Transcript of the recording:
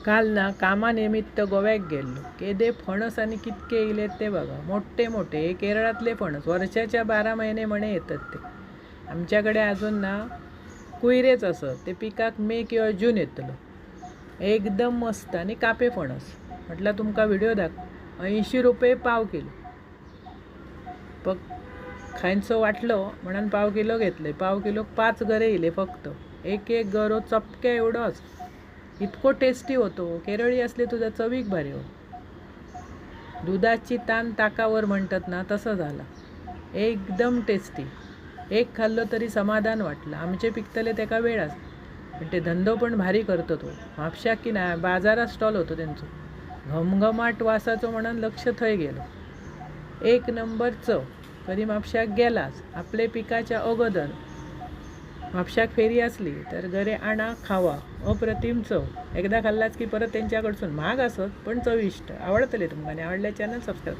काल ना कामानिमित्त गोव्याक गेल्लो. केदे फणस आणि कितके इलेत ते बघा, मोठे मोठे. हे केरळातले फणस वर्षाच्या 12 महिने म्हणे येतात ते. आमच्याकडे अजून ना कुयरेच असत, ते पिकाक मे किंवा जून येतलो. एकदम मस्त आणि कापे फणस. म्हटलं तुमका व्हिडिओ 80 रुपये पाव किलो. पग खायचं वाटलं म्हणून पाव किलो घेतले. पाव किलो 5 गरे इले फक्त. एक एक गरो चपक्या एवढंच. इतको टेस्टी होतो. केरळी असले तुझा चवीक भारी हो. दुधाची तान ताकावर म्हणतात ना, तसं झालं. एकदम टेस्टी. एक खाल्लं तरी समाधान वाटलं. आमचे पिकतले त्याका वेळाच, पण ते धंदो पण भारी करतो तो. म्हापशाक की नाही बाजारात स्टॉल होतो त्यांचं. घमघमाट वासाचं म्हणून लक्ष थंय गेलं. एक नंबर चव. कधी म्हापशाक गेलास आपले पिकाच्या अगोदर म्हापशाक फेरी असली तर घरे आणा, खावा. अप्रतिम चव. एकदा खाल्लाच की परत त्यांच्याकडसून महाग असत पण चविष्ट. आवडतले तुमका आणि आवडल्या चॅनल सबस्क्राईब.